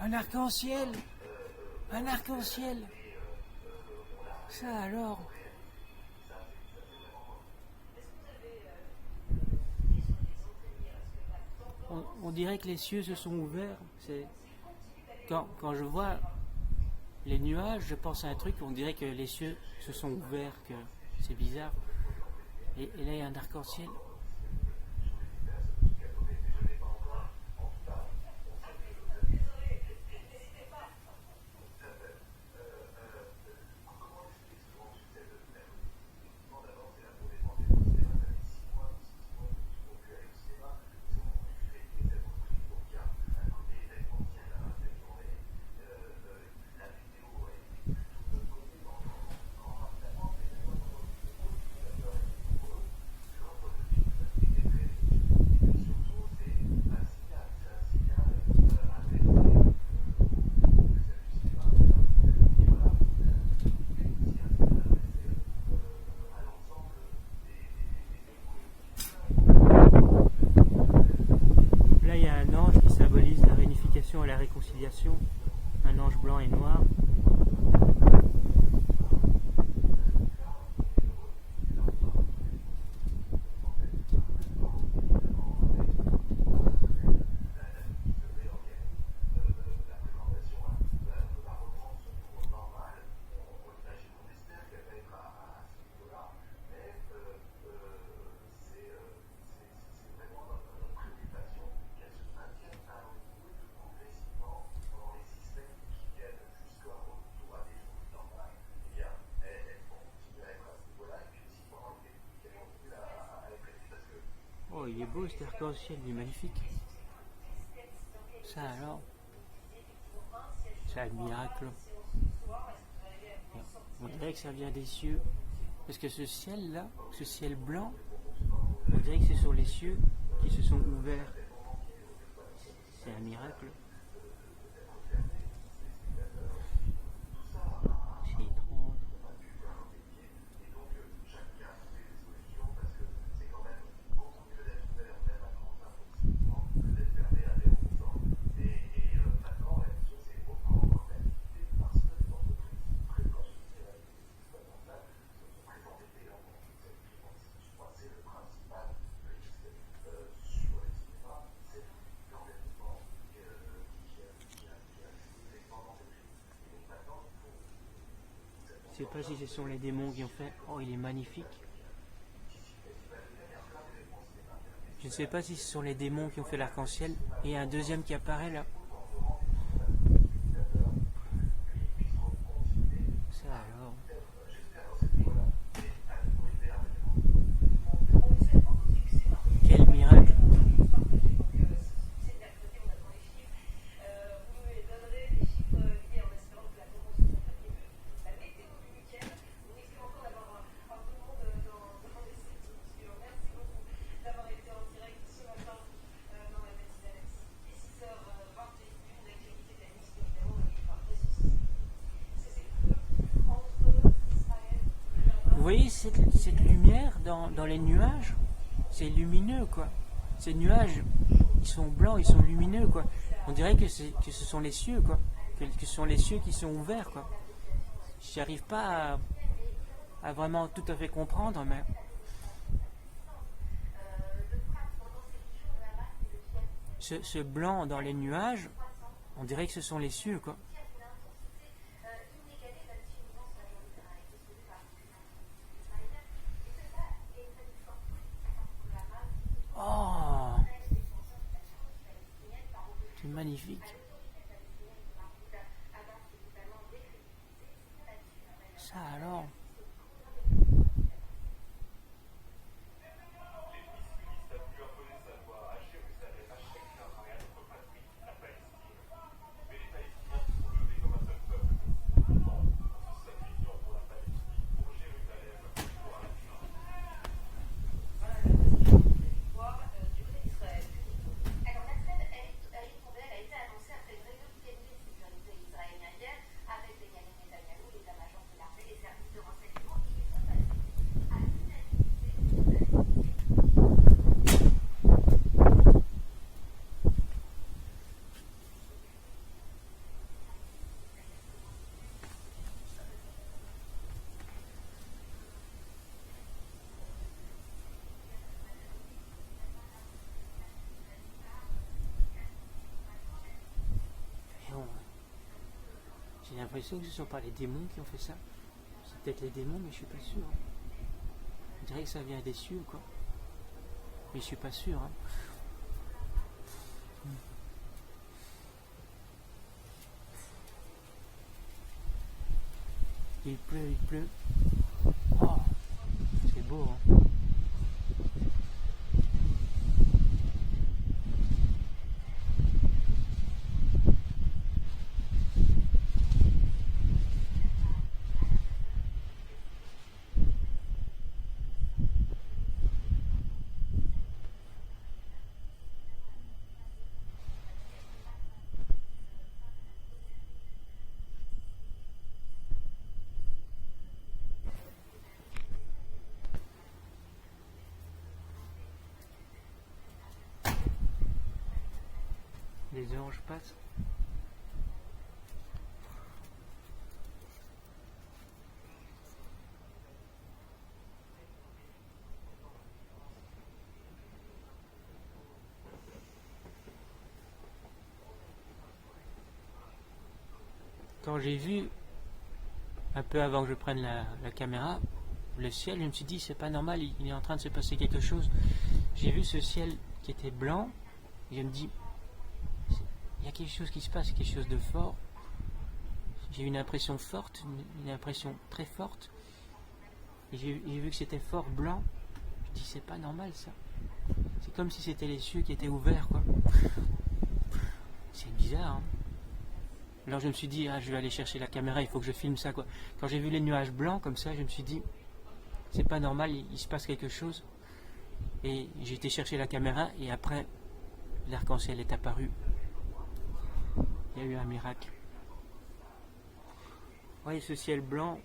Un arc-en-ciel. Un arc-en-ciel. Ça alors. On dirait que les cieux se sont ouverts. Quand je vois les nuages, je pense à un truc, on dirait que les cieux se sont ouverts, que c'est bizarre. Et là, il y a un arc-en-ciel. À la réconciliation, un ange blanc et noir. Oh, il est beau cet arc-en-ciel, il est magnifique. Ça alors, c'est un miracle. On dirait que ça vient des cieux. Parce que ce ciel-là, ce ciel blanc, on dirait que c'est sur les cieux qui se sont ouverts. C'est un miracle. C'est étrange. Je ne sais pas si ce sont les démons qui ont fait. Oh, il est magnifique. Je ne sais pas si ce sont les démons qui ont fait l'arc-en-ciel. Et il y a un deuxième qui apparaît là. Ça alors. Quel miracle. Vous voyez cette lumière dans les nuages, c'est lumineux quoi. Ces nuages, ils sont blancs, ils sont lumineux quoi. On dirait que ce sont les cieux quoi, que ce sont les cieux qui sont ouverts quoi. J'y arrive pas à vraiment tout à fait comprendre, mais ce blanc dans les nuages, on dirait que ce sont les cieux quoi. Oh, c'est magnifique. Ça alors. J'ai l'impression que ce ne sont pas les démons qui ont fait ça. C'est peut-être les démons, mais je suis pas sûr. On dirait que ça vient des cieux, quoi. Mais je suis pas sûr. Hein. Il pleut, il pleut. Oh, c'est beau, hein. Les anges passent. Quand j'ai vu, un peu avant que je prenne la caméra, le ciel, je me suis dit, c'est pas normal, il est en train de se passer quelque chose. J'ai vu ce ciel qui était blanc, et je me dis, il y a quelque chose qui se passe, quelque chose de fort. J'ai eu une impression forte, une impression très forte. Et j'ai vu que c'était fort blanc. Je me dis, c'est pas normal ça. C'est comme si c'était les cieux qui étaient ouverts, quoi. C'est bizarre, hein. Alors je me suis dit, ah, je vais aller chercher la caméra, il faut que je filme ça, quoi. Quand j'ai vu les nuages blancs comme ça, je me suis dit, c'est pas normal, il se passe quelque chose. Et j'ai été chercher la caméra, et après, l'arc-en-ciel est apparu. Il y a eu un miracle. Oui, ce ciel blanc,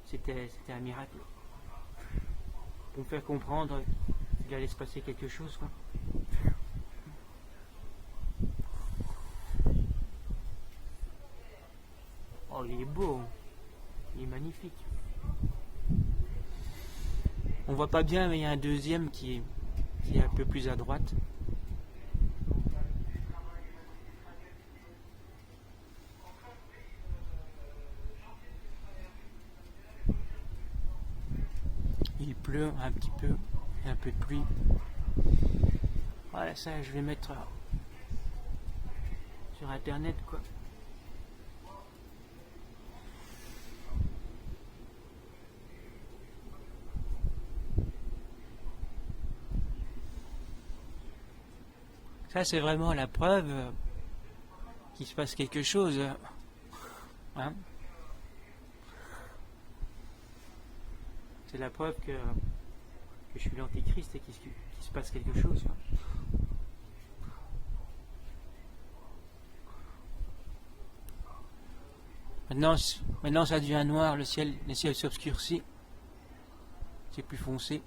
c'était un miracle. Pour me faire comprendre qu'il allait se passer quelque chose, quoi. Oh, il est beau. Il est magnifique. On voit pas bien, mais il y a un deuxième qui est un peu plus à droite. Il pleut un petit peu, il y a un peu de pluie. Voilà, ça je vais mettre sur internet, quoi. Ça c'est vraiment la preuve qu'il se passe quelque chose. Hein? C'est la preuve que je suis l'antéchrist et qu'il se passe quelque chose. Maintenant ça devient noir, le ciel s'obscurcit. C'est plus foncé.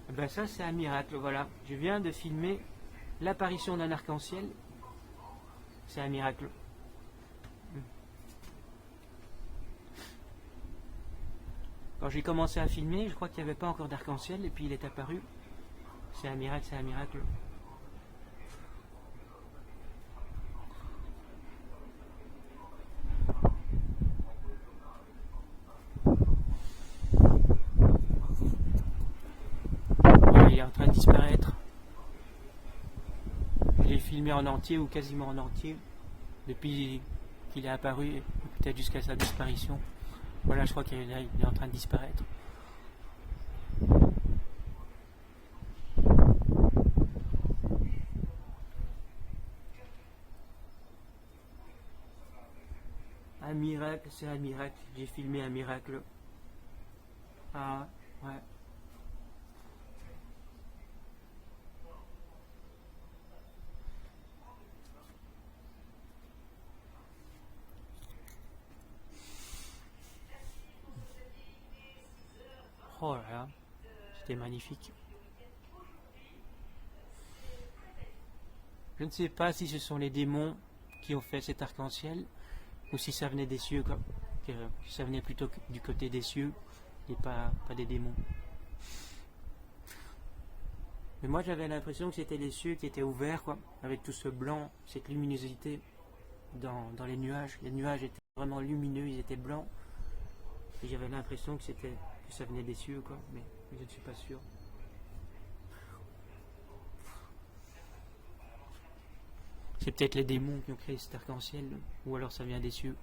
Ben ça c'est un miracle, voilà. Je viens de filmer l'apparition d'un arc-en-ciel. C'est un miracle. Quand j'ai commencé à filmer, je crois qu'il n'y avait pas encore d'arc-en-ciel et puis il est apparu. C'est un miracle, c'est un miracle. Il est en train de disparaître. Je l'ai filmé en entier ou quasiment en entier depuis qu'il est apparu, peut-être jusqu'à sa disparition. Voilà, je crois qu'il est en train de disparaître. Un miracle, c'est un miracle. J'ai filmé un miracle. Ah, ouais. Oh là là, c'était magnifique. Je ne sais pas si ce sont les démons qui ont fait cet arc-en-ciel ou si ça venait des cieux, que ça venait plutôt du côté des cieux et pas des démons. Mais moi j'avais l'impression que c'était les cieux qui étaient ouverts, quoi, avec tout ce blanc, cette luminosité dans les nuages. Les nuages étaient vraiment lumineux, ils étaient blancs. Et j'avais l'impression que ça venait des cieux, quoi, mais je ne suis pas sûr. C'est peut-être les démons qui ont créé cet arc-en-ciel, ou alors ça vient des cieux.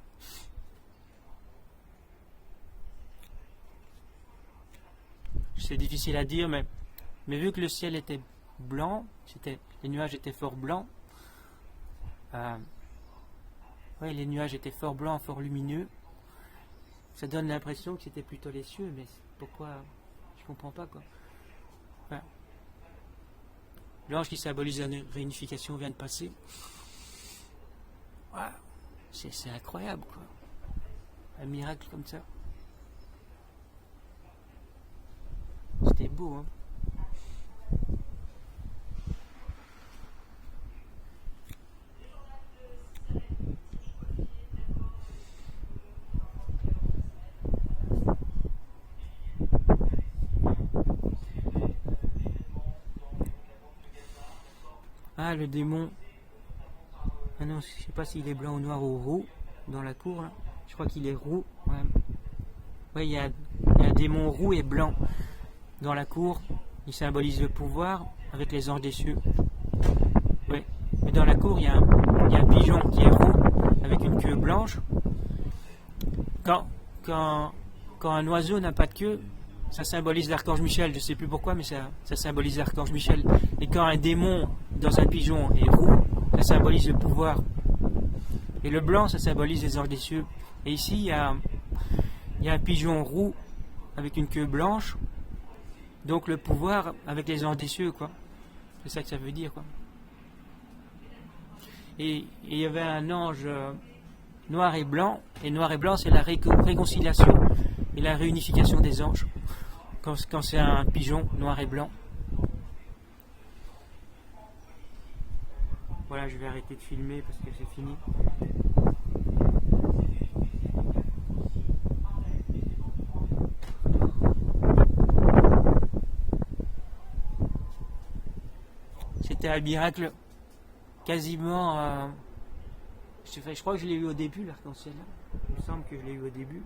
C'est difficile à dire, mais vu que le ciel était blanc, les nuages étaient fort blancs, les nuages étaient fort blancs, fort lumineux, ça donne l'impression que c'était plutôt les cieux, mais pourquoi? Je comprends pas, quoi. Enfin, l'ange qui symbolise la réunification vient de passer. Wow. C'est incroyable, quoi. Un miracle comme ça. C'était beau, hein. Ah, le démon. Ah non, je sais pas s'il est blanc ou noir ou roux dans la cour, là. Je crois qu'il est roux. Ouais, il y a un démon roux et blanc dans la cour. Il symbolise le pouvoir avec les anges des cieux. Ouais. Mais dans la cour, il y a un pigeon qui est roux avec une queue blanche. Quand un oiseau n'a pas de queue, ça symbolise l'archange Michel. Je ne sais plus pourquoi, mais ça symbolise l'archange Michel. Et quand un démon dans un pigeon est roux, ça symbolise le pouvoir. Et le blanc, ça symbolise les anges des cieux. Et ici, il y a un pigeon roux avec une queue blanche. Donc le pouvoir avec les anges des cieux, quoi. C'est ça que ça veut dire, quoi. Et il y avait un ange noir et blanc. Et noir et blanc, c'est la réconciliation et la réunification des anges. Quand c'est un pigeon noir et blanc. Voilà, je vais arrêter de filmer parce que c'est fini. C'était un miracle quasiment... je crois que je l'ai eu au début, l'arc-en-ciel. Il me semble que je l'ai eu au début.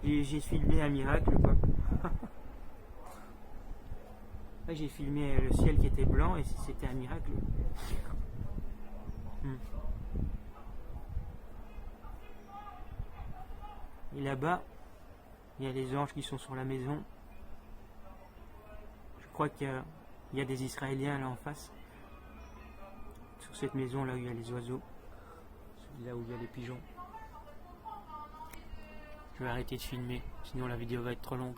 Et j'ai filmé un miracle, quoi. Là, j'ai filmé le ciel qui était blanc et c'était un miracle. Et là-bas, il y a les anges qui sont sur la maison. Je crois qu'il y a des Israéliens là en face. Sur cette maison là où il y a les oiseaux. Là où il y a les pigeons. Je vais arrêter de filmer, sinon la vidéo va être trop longue.